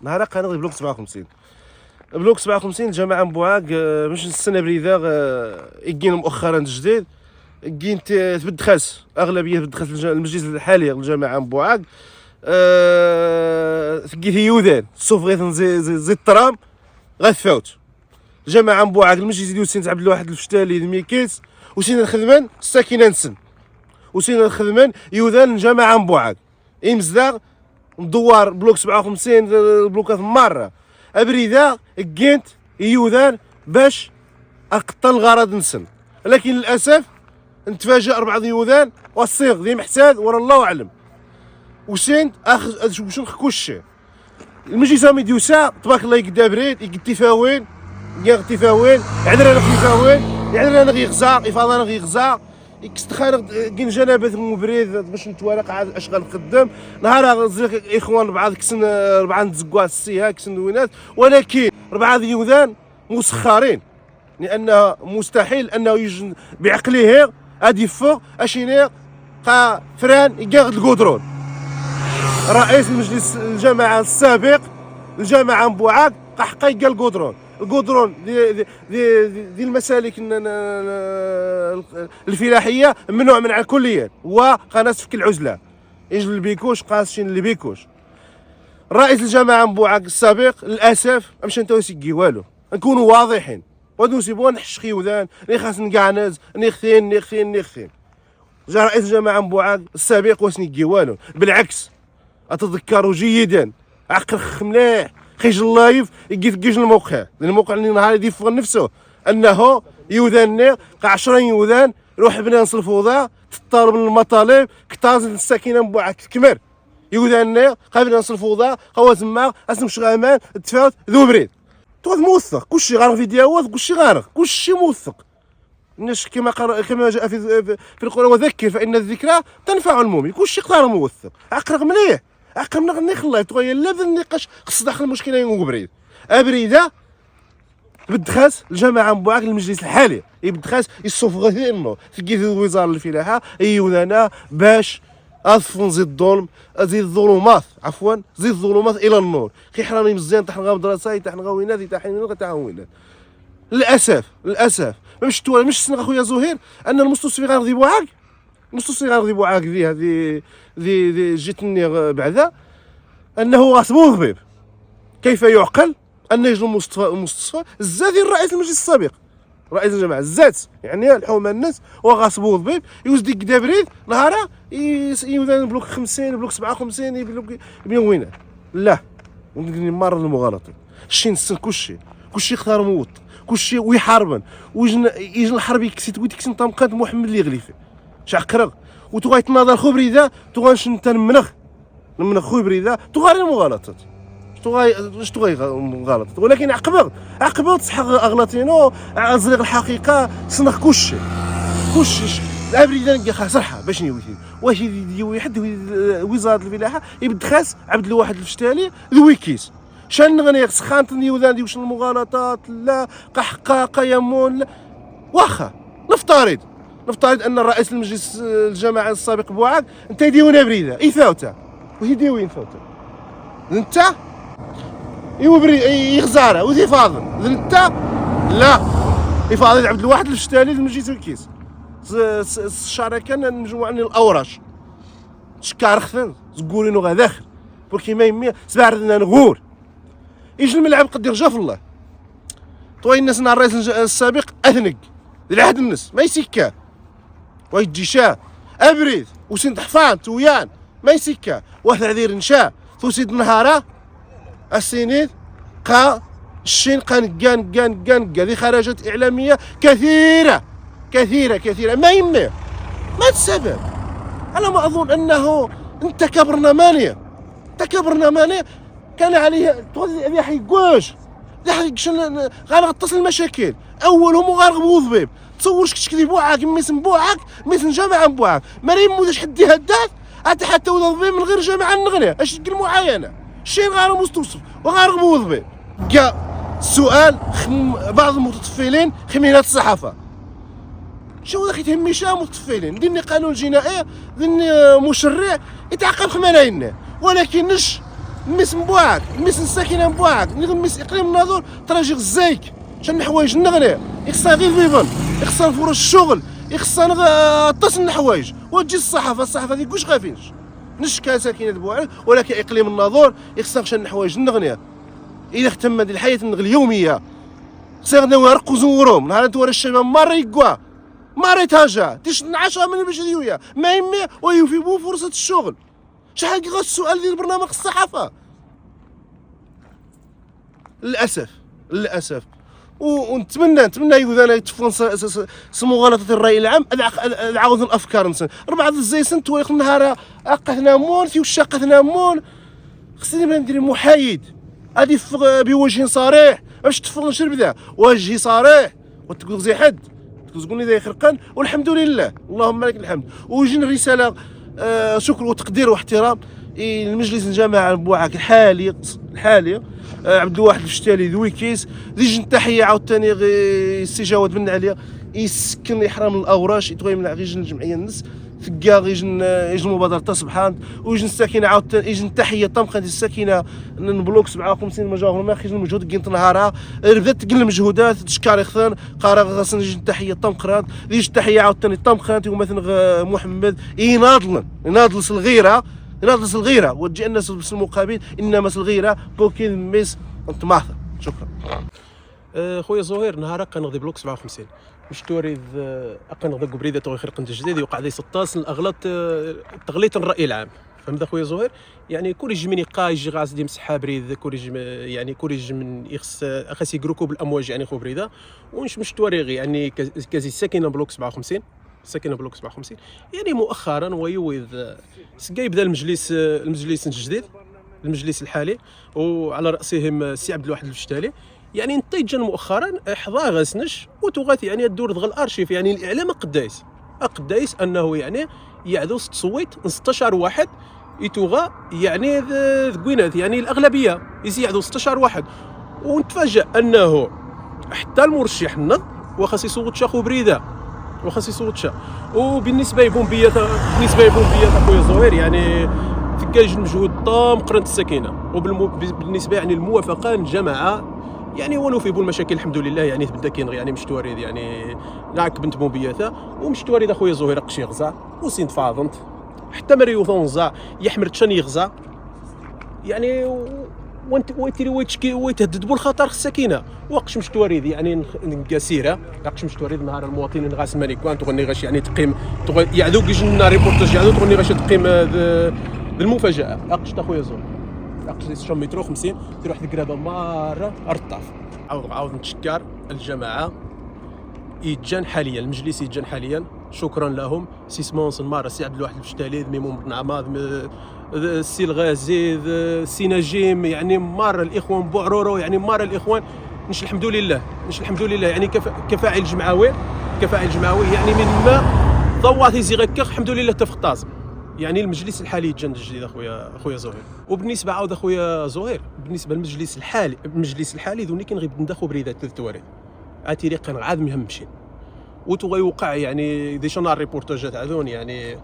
نهار قناه بلوك 57 بلوك 57 الجماعه مبوعاق باش السنه بريده يجينا مؤخرا جديد كاين تبدخات اغلبيه تبدخات المجلس الحالي الجماعه مبوعاق ثقيت يودان صوف غير زي الترام غتفوت الجماعه مبوعاق المجلس ديال سين عبد الواحد الفشتالي ميكيس وسين الخدمان الساكنه نسن وسين الخدمان يودان الجماعه مبوعاق امزداغ ندوار بلوك 57 بلوكات مره ابريده كاينت يودان باش اقطن الغرض نسن، لكن للاسف نتفاجئ 4 يودان والصيغ ديال محتاج ورا الله اعلم وسين واش نخكوش المجلس ديال ساعه تبارك الله يقدا بريد يقتفاوين يغتفاوين عذرا غتفاوين عذرا غيغزا افاضه غيغزا يكستخان كاين جنابات مبريد باش نتوالق عاد اش غنقدم نهار زيك اخوان بعض كسن 4 نتزكوا السيها كسن وينات، ولكن 4 يودان مسخرين لان مستحيل انه يجي بعقله غادي يفوق اشينير قا فران يقاغد الكودرون. رئيس المجلس الجماعه السابق الجماعه مبوعاق قا حقا يلقى الكودرون ديال المسالك الفلاحيه ممنوع منع كليا وقناه فك العزله يجي البيكوش قاسشين البيكوش. رئيس الجماعه مبوعاق السابق للاسف مشى نتوسكي والو نكونوا واضحين ونسيبوا نحش يودان اللي خاص نقعنز نخثين جا رئيس الجماعه مبوعاق السابق واسنيكي والو بالعكس اتذكروا جيدا عقل مليح خيج اللايف يجي الموقع اللي نهار يدي فوق نفسه انه يودان قا 20 يودان روح بنا نصل الفوضى تطالب المطالب كتاز الساكنه مبوعاق كمر يودان قابل نصل الفوضى هو تما اسم شغامان تفاوت ذو بريد تو موثق كلشي غارق في دياوات كلشي غارق كلشي موثق الناس كما جاء في القرآن وذكر فإن الذكرى تنفع المؤمن كلشي قدر موثق عقرق مليح عقل من خلاي تغير لا النقاش خص داخل المشكله ينقو بريده بدخاس الجماعه مبوعاق المجلس الحالي يبدخاس يصوف غير انه في وزاره الفلاحه يودانا باش اصفن زي الظلم زي الظلمات عفوا زي الظلمات الى النور كيحراني مزيان تحت مدرسه تحت غاوينات تحت للاسف باش تولى مش سنغ اخويا زهير ان المستصفي غير بوعاق المستصفي غير بوعاق ذي جيتني بعدا انه غاصبوه ضبيب كيف يعقل ان يجي المستصفى الزاد الرئيس المجلس السابق رئيس الجماعه الزات يعني الحومه الناس وغاصبوه ضبيب يوزدي كدا بريد نهارا يودان بلوك 50 بلوك 57 بلوك وين لا مار المغالطه شي نسن كلشي اختار موت كلشي ويحاربن يجي الحرب يكسي تكسي طمقات محمد اللي يغلي فيه شعقرق وتغايت نظر خبريده تغاش انت المنخ خبريده تغاري مغالطات تغاي مغالطات ولكن عقبه تصح اغلاطينو ازرق الحقيقه صنخ كلشي الابريده نلقى صراحه باش نيوثي واش يحد وزاره الفلاحه يبدخاس عبد الواحد الفشتالي ذويكيس شان غني سخانت نيوذان دي واش المغالطات لا قحقاقه يمون لا واخا نفترض ان الرئيس المجلس الجماعه السابق بوعاق انت يديونا بريده يفاوتا ويديوين فاوتا انت يغزاره وذي فاضل انت لا يفاضل عبد الواحد الفشتالي المجلس الكيس الشركه مجموعه من الاوراش شكار خثن زقولينو غداخل بركي ما يمي سباردنا نغور يجي الملعب قد يرجع في الله طوي الناس مع الرئيس السابق اثنق العهد الناس ما يسكا ويجي شا ابريد وسند حفان تويان ما يسكا واحد عذير نشا توسيد نهارا السنين قا الشين قان كان هذه خرجت اعلاميه كثيره ما يمي ما السبب انا ما اظن انه انت كبرنامانيا كان عليه هذا حيقوش غنغطس المشاكل اولهم غنغبو ضبيب تصورش كتكذب بوعاك ميسن بوعاك ميسن جماعه بوعاك ما يمودش حد يهدات حتى ولا ضبيب من غير جماعه النغنيه اش تلقى المعاينه شي غير مستوصف وغنغبو ضبيب جا السؤال بعض المتطفلين خمينات الصحافه شو ذاك يتهمي شا متطفلين ديني قانون جنائي ديني مشرع يتعاقب خمانين ولكن مس مبوعك مس الساكنه مبوعك مس اقليم الناظور تراجي غزايك شن حوايج نغني يخصها غير فيفون يخصها فرص الشغل يخصها طاس الحوايج وتجي الصحافه هذيك واش خافينش نشكا ساكنه بوعك ولكن اقليم الناظور يخصها شن حوايج نغني اذا اهتم هذه الحياه اليوميه خصها نرقوا زورهم نهار توري الشباب مره يقوا مره تهجع تيش نعشها من البشريه ما يمي ويفيبوا فرصه الشغل شحال غير السؤال ديال برنامج الصحافه للاسف ونتمنى يقول انا يتفون مغالطه الراي العام عاود الافكار نسن 4 الزيسن تويخ نهار اقثنا مون في وش اقثنا مون خصني ندير محايد هادي بوجه صريح باش تفوق نشرب ذا وجهي صريح وتقول زي حد تقول لي خرقان والحمد لله اللهم لك الحمد ويجي رساله شكر وتقدير واحترام المجلس الجماعه بوعك الحالي عبد الواحد الشتالي ذوي كيس ديجن تحيه عاوتاني السي جواد بن عليا يسكن يحرم الاوراش يتغير من غير الجمعيه الناس ثقا يجن المبادره سبحان ويجن الساكنه عاوتاني يجن تحيه طمقه ديال الساكنه بلوك 57 مجاور ما خرج المجهود كينت نهارها بدات تقل المجهودات تشكاري خثان قرا غاسن يجن تحيه طمقرات يجن تحيه عاوتاني طمقرات ومثلا محمد يناضل الغيره وتجي الناس بالمقابل انما الغيره بوكين ميس انت ماثر شكرا. خويا زهير نهار كنغدي بلوك 57 باش توري كنغدي بريده تو خرق جديد يوقع لي 16 الاغلاط تغليط الراي العام فهمت خويا زهير يعني كل يجي من يجي غاز ديال مسحه بريد كل يجي من يخص خاص يقروكو بالامواج يعني خو بريده مش توري يعني كازي ساكنه بلوك 57 يعني مؤخرا ويوذ سكا يبدا المجلس الجديد المجلس الحالي وعلى راسهم السي عبد الواحد الفشتالي يعني نتيجا مؤخرا حظا غاسنش وتغات يعني الدور دغ الارشيف يعني الاعلام قدايس انه يعني يعدو تصويت 16 واحد يتوغا يعني ذكوينات يعني الاغلبيه يعدو 16 واحد ونتفاجئ انه حتى المرشح النض وخاص يصوت شاخو بريده وبالنسبه لبومبيات اخويا زهير يعني ثقاج المجهود طام قرنت السكينه وبالنسبه يعني الموافقه الجماعه يعني ونوفيبوا المشاكل الحمد لله يعني تبدا كاين يعني مش تواريد يعني نعك بنت بومبياتا ومش تواريد اخويا زهير قشي غزا وسينت فاضنت حتى مريو ثونزا يحمر تشان يغزا يعني ويتري ويتهدد بالخطر السكينه وقش مش تواريد يعني نقاسيره وقش مش تواريد نهار المواطنين غاس مانيكوان تغني غاش يعني تقيم يعذوك يجينا ريبورتاج يعذوك تغني غاش تقيم المفاجاه وقش اخويا زهير وقش مترو 50 دير واحد القرابه مره الطاف عاود نتشكر الجماعه يتجان حاليا المجلس يتجان حاليا شكرا لهم سي سمونس مارا سي عبد الواحد الفشتالي ميمون بن عماد السي الغازي السي نجيم يعني مار الاخوان بوعرورو يعني مار الاخوان نش الحمد لله يعني كفاعل جمعوي يعني من ما ضوات زيغكخ الحمد لله تفقطاز يعني المجلس الحالي يتجند الجديد اخويا زهير وبالنسبه عاود اخويا زهير بالنسبه للمجلس الحالي ذوني كنغيب ندخو بريدات ثلاث تواريخ اتيري قن عاد مهمشين وتغيوقع يعني دي شنا ريبورتاجات عذون يعني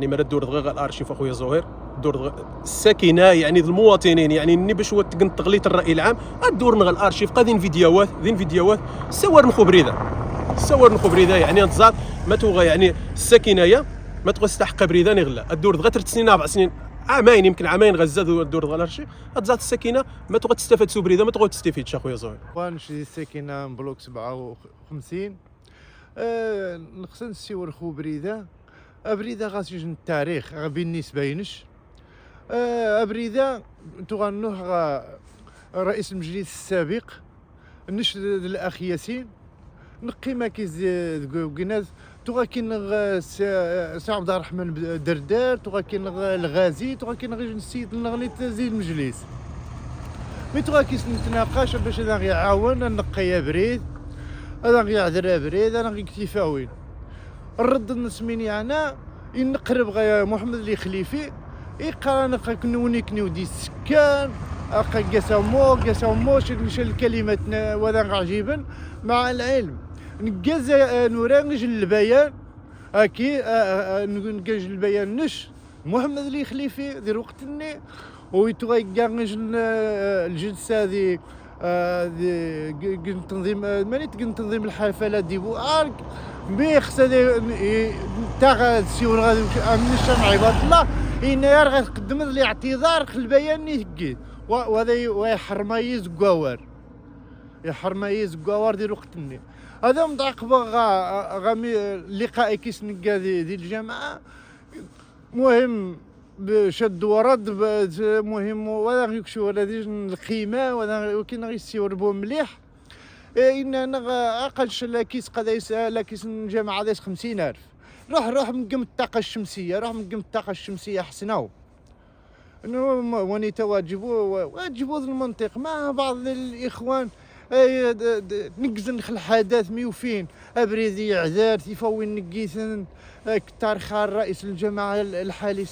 ما الدور دغيا الارشيف اخويا زهير دور الساكنه يعني المواطنين يعني ني باش تقن تغليط الراي العام الدور نغ الارشيف قادين فيديوهات صور نخو بريده يعني انتظار ما توغى يعني الساكنه ما تبغى تستحق بريده نغلا الدور دغيا 3 سنين 4 سنين عامين غزاد الدور دغيا الارشيف تزاد الساكنه ما تبغى تستفاد سو بريده ما تبغى تستفيد اخويا زهير نشري الساكنه بلوك 57 نقصد نسيور خو بريده غاس يجن التاريخ بالنسبه ينش بريده تغنوه رئيس المجلس السابق نش الاخ ياسين نقي ما كيز كناز تغاكين سي عبد الرحمن دردار تغاكين الغازي تغاكين السيد نغنيت زيد المجلس مي تغاكيس نتناقش باش انا يعاون نقي بريد انا غيعذر بريد انا غيكتفاوين الرد النسميني انا ينقرب غيا محمد اللي خليفي يقرا كنوني ودي السكان قسمو مش الكلمات ولا عجيبا مع العلم نجاز نورانج البيان اكي نجاز البيان نش محمد الخليفي ذي وقتني ويتغير الجلسه ذي تنظيم مانيت تنظيم الحفلات دي بو ارك بيخس تاع السيور غادي من الشمع عباد الله إن غادي تقدم لي اعتذار البيان يثقيد وهذا يحرميز قوار يحرميز قوار ديال وقتني هذا متعقب غامي لقاء كيس نكا ديال الجامعه مهم بشد ورد مهم ولا يكشوا ولا ديج القيمه ولا ولكن غيسيور بو مليح ان انا اقل لاكيس قدايس لاكيس الجامعه دايس 50,000 روح من قم الطاقه الشمسيه روح من قم الطاقه الشمسيه حسناو انه وني واجبوا المنطق مع بعض الاخوان نقزن الحدث ميوفين ابريدي عذار تيفوين نقيثن تاريخ الرئيس الجماعه الحالي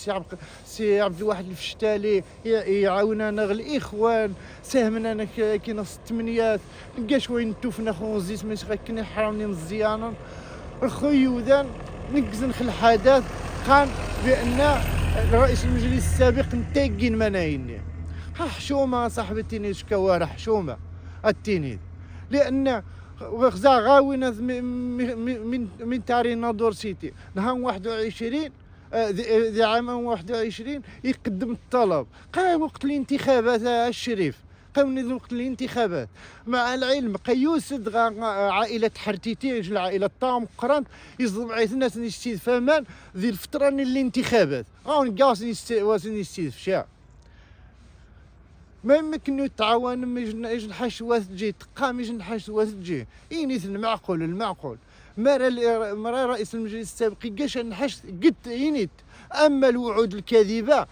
سي عبد الواحد الفشتالي يعاوننا الاخوان ساهمنا انا كي نص الثمانيات نلقى شويه نتوفنا خو زيت ماشي غيكني حرامني مزيانا اخويا وذان نقزن الحدث قال بان رئيس المجلس السابق نتاقين منايني حشومه صاحبتي شكوارح حشومه التينيد لان غزا غاوينا من تاري نادور سيتي نهار 21 ذي عام 21 يقدم الطلب قال وقت الانتخابات الشريف قاوني وقت الانتخابات مع العلم قيوسد عائله حرتيتي العائله طام قرنت يصدم عيث الناس نستيد فمان ذي الفتره الانتخابات غاون قاس نستيد فشا ما يمكن يتعاون ميج الحشوات تجي تقام ميج الحشوات تجي إنيث المعقول مرة رئيس المجلس السابق قاش نحش قلت إنيت أما الوعود الكاذبة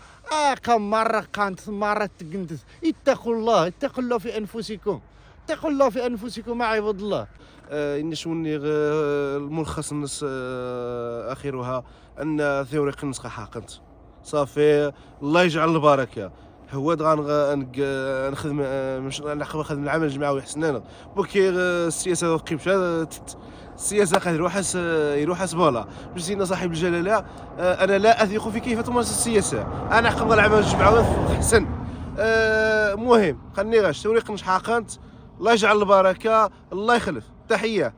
كم مرة كانت مرة تقنت اتقوا الله في أنفسكم اتقوا الله في أنفسكم عباد الله. إن شوني الملخص النص أخيرها أن ثوريق النسخة حاقنت صافي الله يجعل البركة هو نخدم مش نخدم العمل الجماعي ويحسن لنا بوكي السياسه قيمشه السياسه قادر يروح سبالا باش سيدنا صاحب الجلاله انا لا اثق في كيف تمارس السياسه انا قبل العمل الجماعي احسن مهم خلني غاش توريق نش حاقنت الله يجعل البركه الله يخلف تحيه.